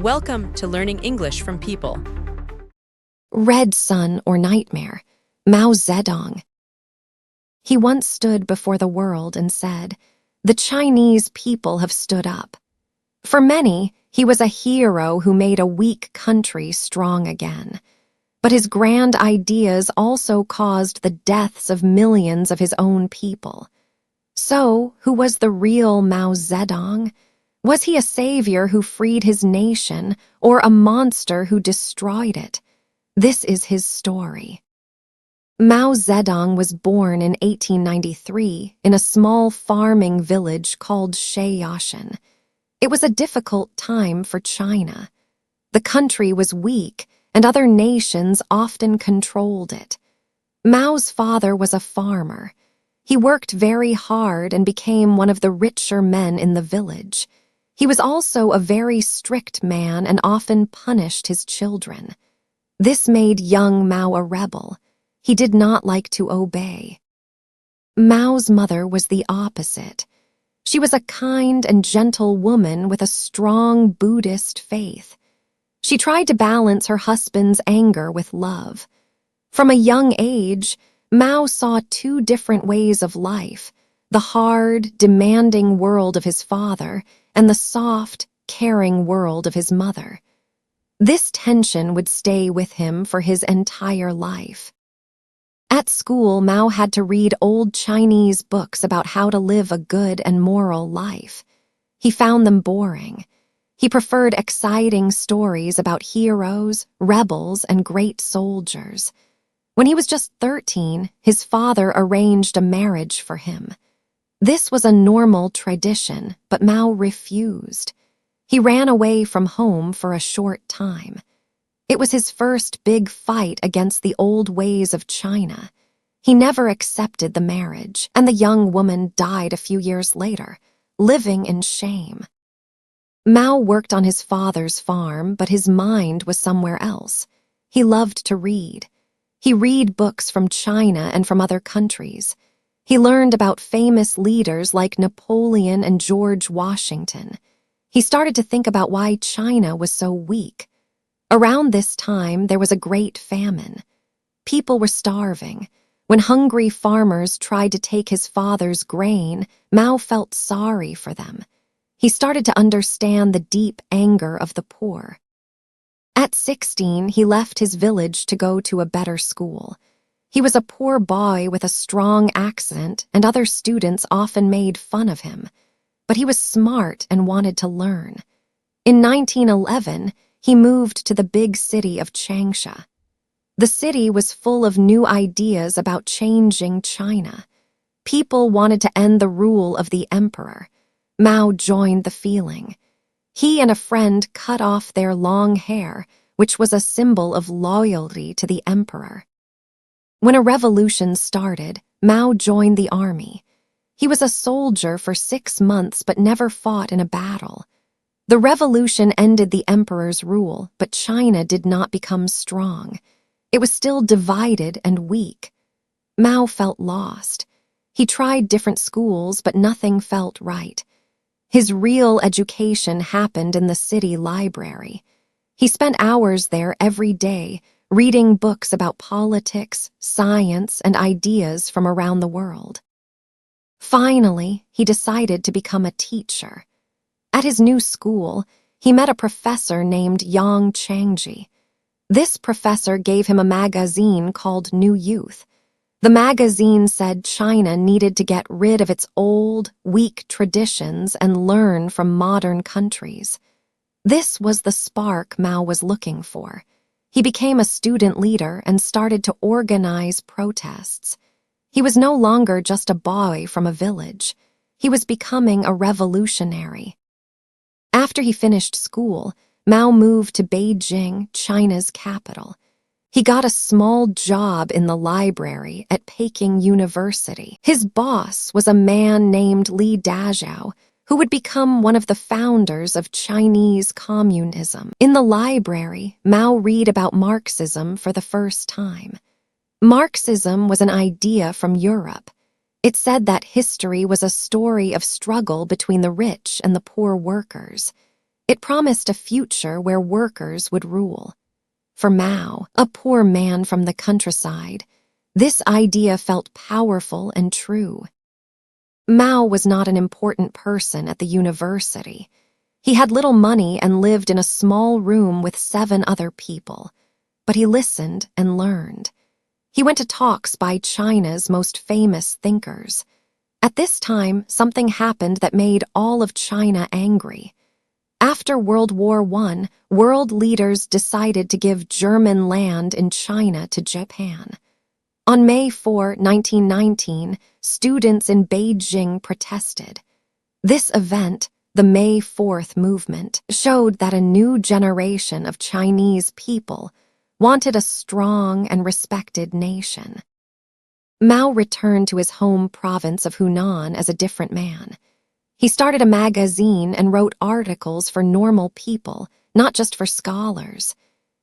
Welcome to Learning English from People. Red Sun or Nightmare, Mao Zedong. He once stood before the world and said, "The Chinese people have stood up." For many, he was a hero who made a weak country strong again. But his grand ideas also caused the deaths of millions of his own people. So, who was the real Mao Zedong? Was he a savior who freed his nation, or a monster who destroyed it? This is his story. Mao Zedong was born in 1893 in a small farming village called Shayashan. It was a difficult time for China. The country was weak, and other nations often controlled it. Mao's father was a farmer. He worked very hard and became one of the richer men in the village. He was also a very strict man and often punished his children. This made young Mao a rebel. He did not like to obey. Mao's mother was the opposite. She was a kind and gentle woman with a strong Buddhist faith. She tried to balance her husband's anger with love. From a young age, Mao saw two different ways of life: the hard, demanding world of his father and the soft, caring world of his mother. This tension would stay with him for his entire life. At school, Mao had to read old Chinese books about how to live a good and moral life. He found them boring. He preferred exciting stories about heroes, rebels, and great soldiers. When he was just 13, his father arranged a marriage for him. This was a normal tradition, but Mao refused. He ran away from home for a short time. It was his first big fight against the old ways of China. He never accepted the marriage, and the young woman died a few years later, living in shame. Mao worked on his father's farm, but his mind was somewhere else. He loved to read. He read books from China and from other countries. He learned about famous leaders like Napoleon and George Washington. He started to think about why China was so weak. Around this time, there was a great famine. People were starving. When hungry farmers tried to take his father's grain, Mao felt sorry for them. He started to understand the deep anger of the poor. At 16, he left his village to go to a better school. He was a poor boy with a strong accent, and other students often made fun of him. But he was smart and wanted to learn. In 1911, he moved to the big city of Changsha. The city was full of new ideas about changing China. People wanted to end the rule of the emperor. Mao joined the feeling. He and a friend cut off their long hair, which was a symbol of loyalty to the emperor. When a revolution started, Mao joined the army. He was a soldier for 6 months but never fought in a battle. The revolution ended the emperor's rule, but China did not become strong. It was still divided and weak. Mao felt lost. He tried different schools, but nothing felt right. His real education happened in the city library. He spent hours there every day, reading books about politics, science, and ideas from around the world. Finally, he decided to become a teacher. At his new school, he met a professor named Yang Changji. This professor gave him a magazine called New Youth. The magazine said China needed to get rid of its old, weak traditions and learn from modern countries. This was the spark Mao was looking for. He became a student leader and started to organize protests. He was no longer just a boy from a village. He was becoming a revolutionary. After he finished school, Mao moved to Beijing, China's capital. He got a small job in the library at Peking University. His boss was a man named Li Dazhao, who would become one of the founders of Chinese communism. In the library, Mao read about Marxism for the first time. Marxism was an idea from Europe. It said that history was a story of struggle between the rich and the poor workers. It promised a future where workers would rule. For Mao, a poor man from the countryside, this idea felt powerful and true. Mao was not an important person at the university. He had little money and lived in a small room with 7 other people. But he listened and learned. He went to talks by China's most famous thinkers. At this time, something happened that made all of China angry. After World War I, world leaders decided to give German land in China to Japan. On May 4, 1919, students in Beijing protested. This event, the May 4th movement, showed that a new generation of Chinese people wanted a strong and respected nation. Mao returned to his home province of Hunan as a different man. He started a magazine and wrote articles for normal people, not just for scholars.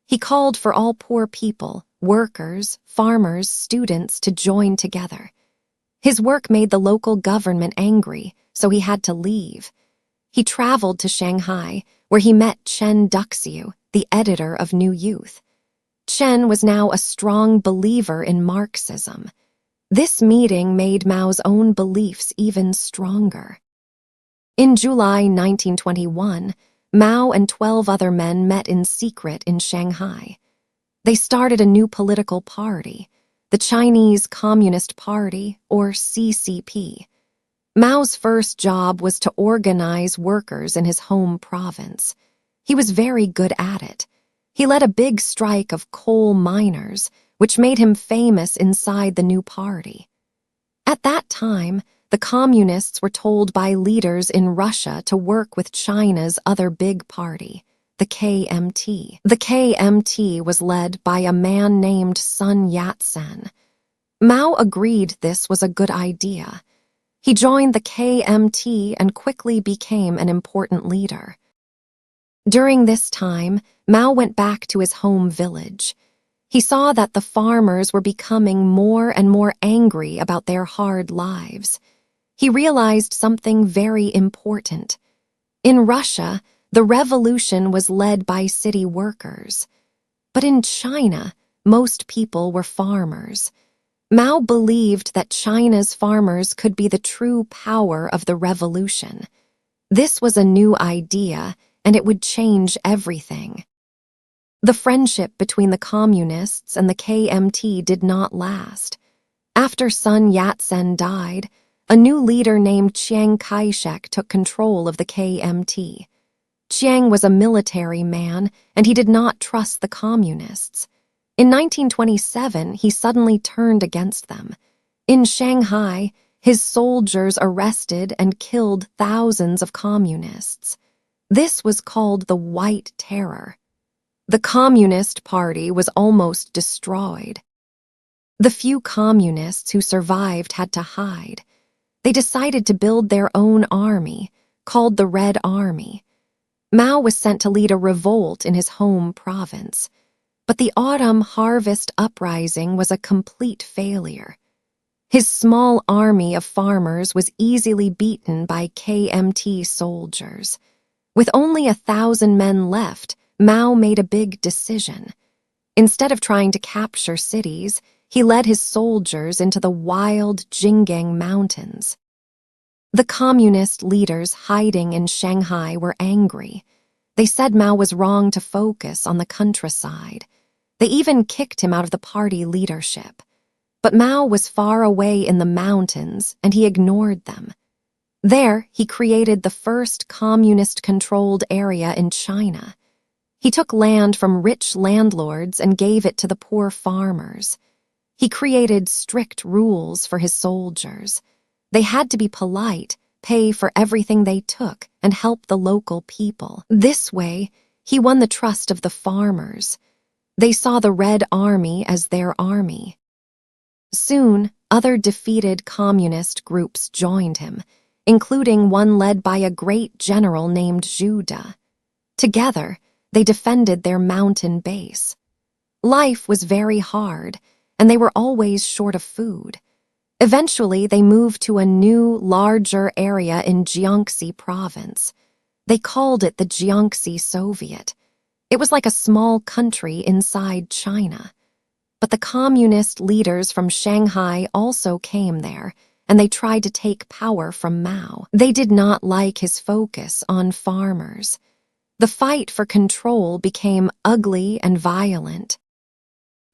He called for all poor people, workers, farmers, students to join together. His work made the local government angry, so he had to leave. He traveled to Shanghai, where he met Chen Duxiu, the editor of New Youth. Chen was now a strong believer in Marxism. This meeting made Mao's own beliefs even stronger. In July 1921, Mao and 12 other men met in secret in Shanghai. They started a new political party, the Chinese Communist Party, or CCP. Mao's first job was to organize workers in his home province. He was very good at it. He led a big strike of coal miners, which made him famous inside the new party. At that time, the communists were told by leaders in Russia to work with China's other big party, the KMT. The KMT was led by a man named Sun Yat-sen. Mao agreed this was a good idea. He joined the KMT and quickly became an important leader. During this time, Mao went back to his home village. He saw that the farmers were becoming more and more angry about their hard lives. He realized something very important. In Russia, the revolution was led by city workers. But in China, most people were farmers. Mao believed that China's farmers could be the true power of the revolution. This was a new idea, and it would change everything. The friendship between the communists and the KMT did not last. After Sun Yat-sen died, a new leader named Chiang Kai-shek took control of the KMT. Chiang was a military man, and he did not trust the communists. In 1927, he suddenly turned against them. In Shanghai, his soldiers arrested and killed thousands of communists. This was called the White Terror. The Communist Party was almost destroyed. The few communists who survived had to hide. They decided to build their own army, called the Red Army. Mao was sent to lead a revolt in his home province. But the autumn harvest uprising was a complete failure. His small army of farmers was easily beaten by KMT soldiers. With only 1,000 men left, Mao made a big decision. Instead of trying to capture cities, he led his soldiers into the wild Jinggang Mountains. The communist leaders hiding in Shanghai were angry. They said Mao was wrong to focus on the countryside. They even kicked him out of the party leadership. But Mao was far away in the mountains, and he ignored them. There, he created the first communist-controlled area in China. He took land from rich landlords and gave it to the poor farmers. He created strict rules for his soldiers. They had to be polite, pay for everything they took, and help the local people. This way, he won the trust of the farmers. They saw the Red Army as their army. Soon, other defeated communist groups joined him, including one led by a great general named Zhu De. Together, they defended their mountain base. Life was very hard, and they were always short of food. Eventually, they moved to a new, larger area in Jiangxi province. They called it the Jiangxi Soviet. It was like a small country inside China. But the communist leaders from Shanghai also came there, and they tried to take power from Mao. They did not like his focus on farmers. The fight for control became ugly and violent.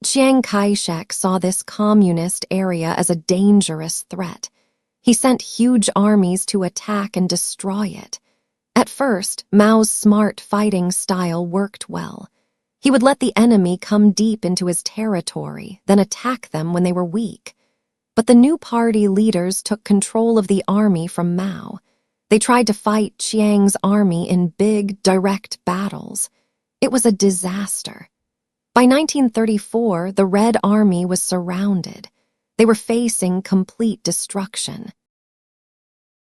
Chiang Kai-shek saw this communist area as a dangerous threat. He sent huge armies to attack and destroy it. At first, Mao's smart fighting style worked well. He would let the enemy come deep into his territory, then attack them when they were weak. But the new party leaders took control of the army from Mao. They tried to fight Chiang's army in big, direct battles. It was a disaster. By 1934, the Red Army was surrounded. They were facing complete destruction.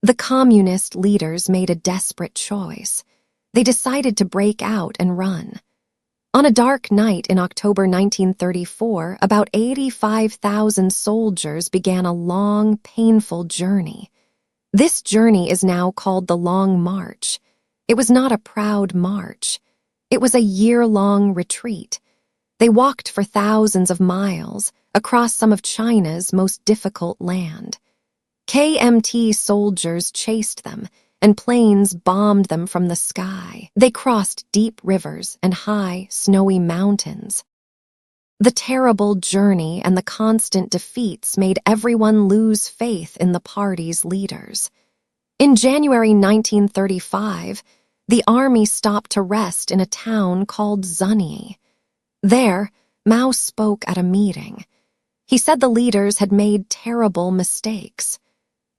The communist leaders made a desperate choice. They decided to break out and run. On a dark night in October 1934, about 85,000 soldiers began a long, painful journey. This journey is now called the Long March. It was not a proud march. It was a year-long retreat. They walked for thousands of miles across some of China's most difficult land. KMT soldiers chased them, and planes bombed them from the sky. They crossed deep rivers and high, snowy mountains. The terrible journey and the constant defeats made everyone lose faith in the party's leaders. In January 1935, the army stopped to rest in a town called Zunyi. There, Mao spoke at a meeting. He said the leaders had made terrible mistakes.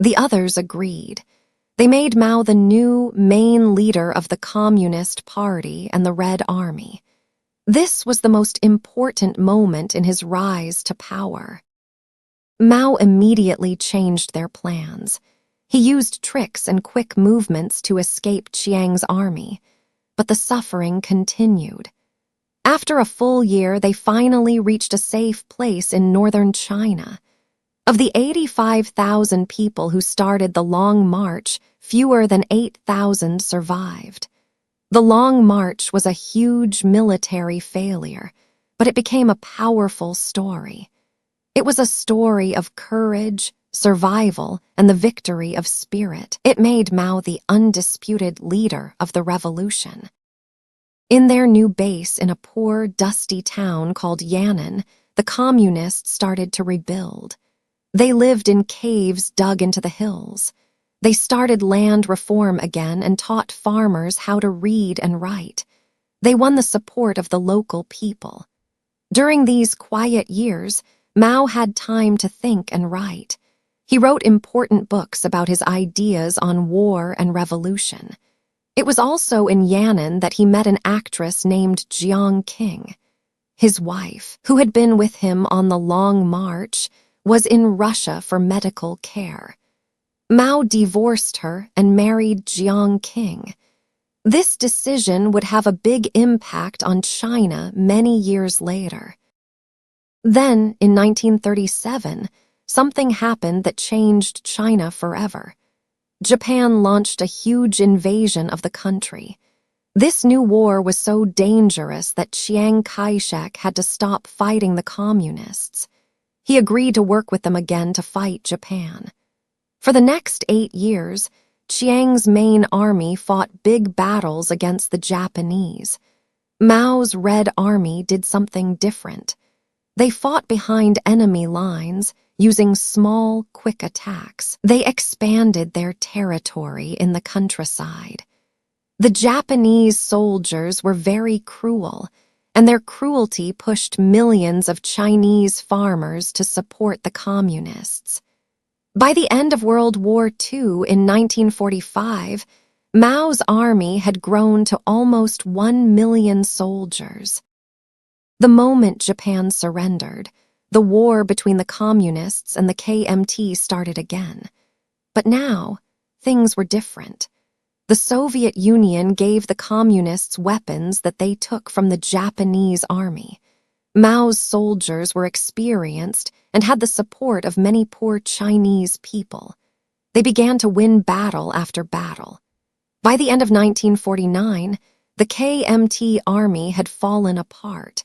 The others agreed. They made Mao the new main leader of the Communist Party and the Red Army. This was the most important moment in his rise to power. Mao immediately changed their plans. He used tricks and quick movements to escape Chiang's army, but the suffering continued. After a full year, they finally reached a safe place in northern China. Of the 85,000 people who started the Long March, fewer than 8,000 survived. The Long March was a huge military failure, but it became a powerful story. It was a story of courage, survival, and the victory of spirit. It made Mao the undisputed leader of the revolution. In their new base in a poor, dusty town called Yan'an, the communists started to rebuild. They lived in caves dug into the hills. They started land reform again and taught farmers how to read and write. They won the support of the local people. During these quiet years, Mao had time to think and write. He wrote important books about his ideas on war and revolution. It was also in Yan'an that he met an actress named Jiang Qing. His wife, who had been with him on the Long March, was in Russia for medical care. Mao divorced her and married Jiang Qing. This decision would have a big impact on China many years later. Then, in 1937, something happened that changed China forever. Japan launched a huge invasion of the country. This new war was so dangerous that Chiang Kai-shek had to stop fighting the communists. He agreed to work with them again to fight Japan. For the next 8 years, Chiang's main army fought big battles against the Japanese. Mao's Red Army did something different. They fought behind enemy lines, using small, quick attacks. They expanded their territory in the countryside. The Japanese soldiers were very cruel, and their cruelty pushed millions of Chinese farmers to support the communists. By the end of World War II in 1945, Mao's army had grown to almost 1 million soldiers. The moment Japan surrendered, the war between the communists and the KMT started again. But now, things were different. The Soviet Union gave the communists weapons that they took from the Japanese army. Mao's soldiers were experienced and had the support of many poor Chinese people. They began to win battle after battle. By the end of 1949, the KMT army had fallen apart.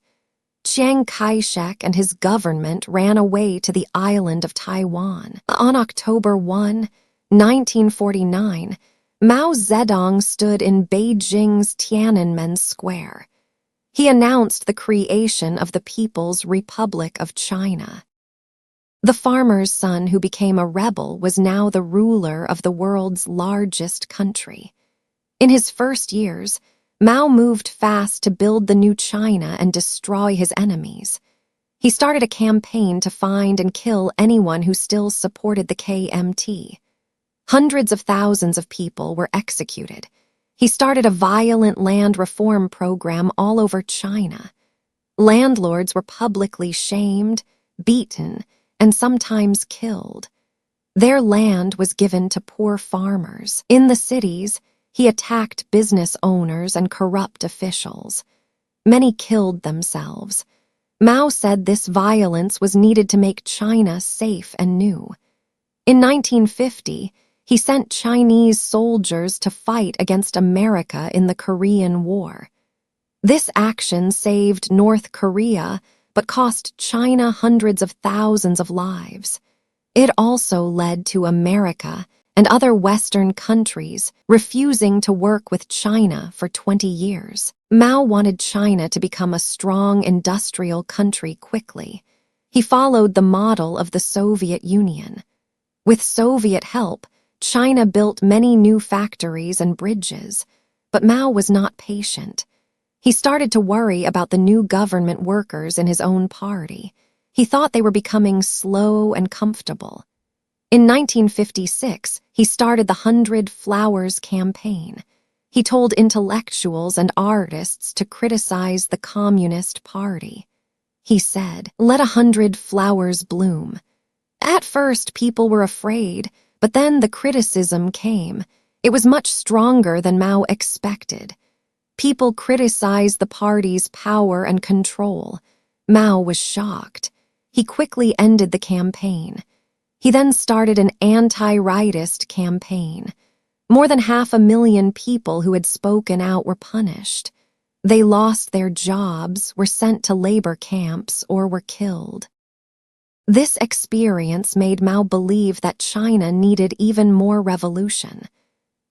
Chiang Kai-shek and his government ran away to the island of Taiwan. On October 1, 1949, Mao Zedong stood in Beijing's Tiananmen Square. He announced the creation of the People's Republic of China. The farmer's son who became a rebel was now the ruler of the world's largest country. In his first years, Mao moved fast to build the new China and destroy his enemies. He started a campaign to find and kill anyone who still supported the KMT. Hundreds of thousands of people were executed. He started a violent land reform program all over China. Landlords were publicly shamed, beaten, and sometimes killed. Their land was given to poor farmers. In the cities, he attacked business owners and corrupt officials. Many killed themselves. Mao said this violence was needed to make China safe and new. In 1950, he sent Chinese soldiers to fight against America in the Korean War. This action saved North Korea, but cost China hundreds of thousands of lives. It also led to America and other Western countries refusing to work with China for 20 years. Mao wanted China to become a strong industrial country quickly. He followed the model of the Soviet Union. With Soviet help, China built many new factories and bridges, but Mao was not patient. He started to worry about the new government workers in his own party. He thought they were becoming slow and comfortable. In 1956, he started the 100 Flowers campaign. He told intellectuals and artists to criticize the Communist Party. He said, "Let 100 flowers bloom." At first, people were afraid, but then the criticism came. It was much stronger than Mao expected. People criticized the party's power and control. Mao was shocked. He quickly ended the campaign. He then started an anti-rightist campaign. More than 500,000 people who had spoken out were punished. They lost their jobs, were sent to labor camps, or were killed. This experience made Mao believe that China needed even more revolution.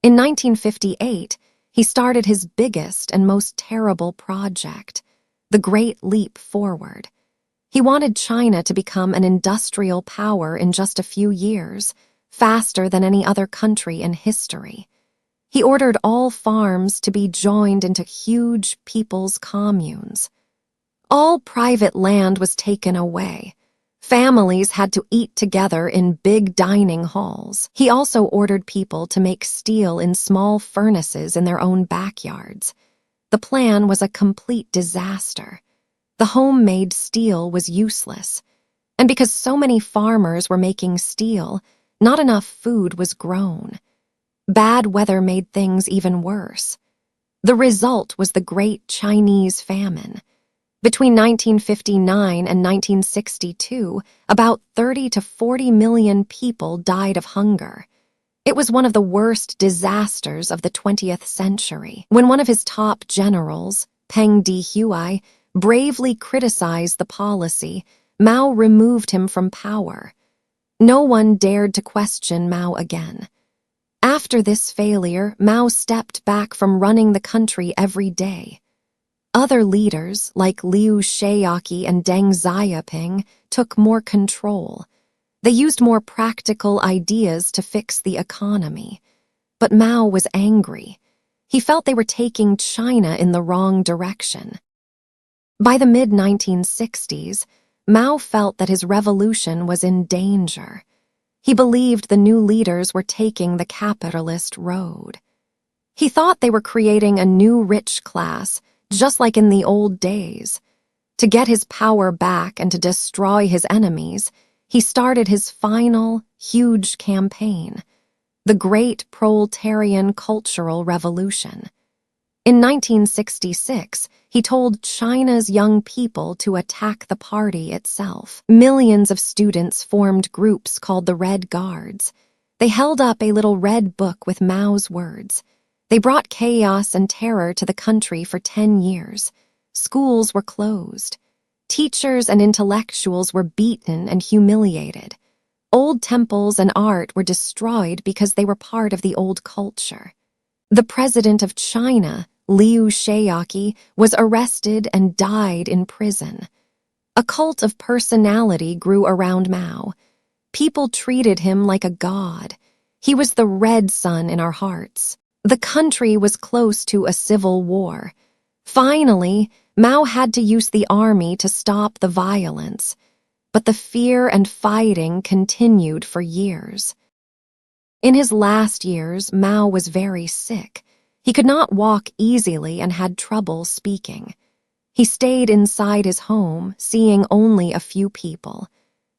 In 1958, he started his biggest and most terrible project, the Great Leap Forward. He wanted China to become an industrial power in just a few years, faster than any other country in history. He ordered all farms to be joined into huge people's communes. All private land was taken away. Families had to eat together in big dining halls. He also ordered people to make steel in small furnaces in their own backyards. The plan was a complete disaster. The homemade steel was useless. And because so many farmers were making steel, not enough food was grown. Bad weather made things even worse. The result was the Great Chinese Famine. Between 1959 and 1962, about 30 to 40 million people died of hunger. It was one of the worst disasters of the 20th century. When one of his top generals, Peng Dehuai, bravely criticized the policy, Mao removed him from power. No one dared to question Mao again. After this failure, Mao stepped back from running the country every day. Other leaders, like Liu Shaoqi and Deng Xiaoping, took more control. They used more practical ideas to fix the economy. But Mao was angry. He felt they were taking China in the wrong direction. By the mid-1960s, Mao felt that his revolution was in danger. He believed the new leaders were taking the capitalist road. He thought they were creating a new rich class, just like in the old days. To get his power back and to destroy his enemies, he started his final, huge campaign, the Great Proletarian Cultural Revolution. In 1966, he told China's young people to attack the party itself. Millions of students formed groups called the Red Guards. They held up a little red book with Mao's words. They brought chaos and terror to the country for 10 years. Schools were closed. Teachers and intellectuals were beaten and humiliated. Old temples and art were destroyed because they were part of the old culture. The president of China, Liu Shaoqi, was arrested and died in prison. A cult of personality grew around Mao. People treated him like a god. He was the red sun in our hearts. The country was close to a civil war. Finally, Mao had to use the army to stop the violence, but the fear and fighting continued for years. In his last years, Mao was very sick. He could not walk easily and had trouble speaking. He stayed inside his home, seeing only a few people.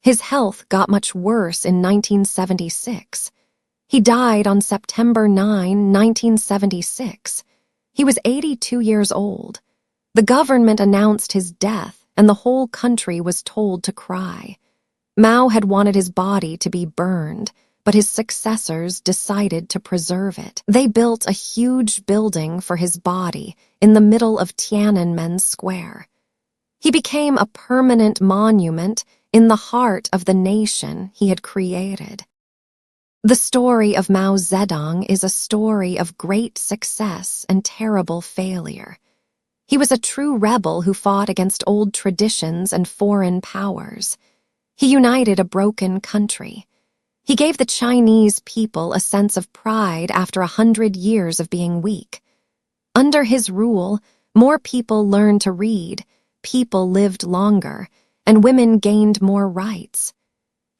His health got much worse in 1976. He died on September 9, 1976. He was 82 years old. The government announced his death, and the whole country was told to cry. Mao had wanted his body to be burned, but his successors decided to preserve it. They built a huge building for his body in the middle of Tiananmen Square. He became a permanent monument in the heart of the nation he had created. The story of Mao Zedong is a story of great success and terrible failure. He was a true rebel who fought against old traditions and foreign powers. He united a broken country. He gave the Chinese people a sense of pride after 100 years of being weak. Under his rule, more people learned to read, people lived longer, and women gained more rights.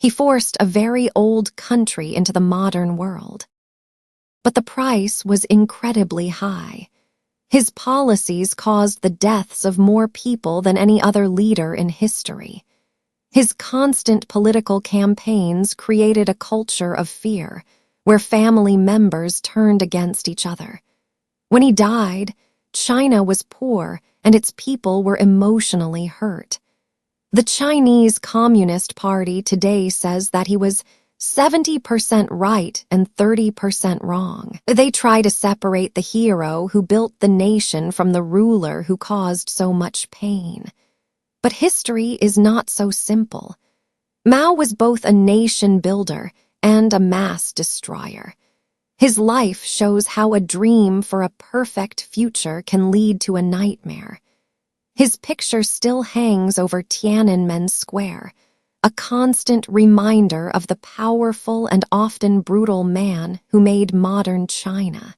He forced a very old country into the modern world. But the price was incredibly high. His policies caused the deaths of more people than any other leader in history. His constant political campaigns created a culture of fear, where family members turned against each other. When he died, China was poor and its people were emotionally hurt. The Chinese Communist Party today says that he was 70% right and 30% wrong. They try to separate the hero who built the nation from the ruler who caused so much pain. But history is not so simple. Mao was both a nation builder and a mass destroyer. His life shows how a dream for a perfect future can lead to a nightmare. His picture still hangs over Tiananmen Square, a constant reminder of the powerful and often brutal man who made modern China.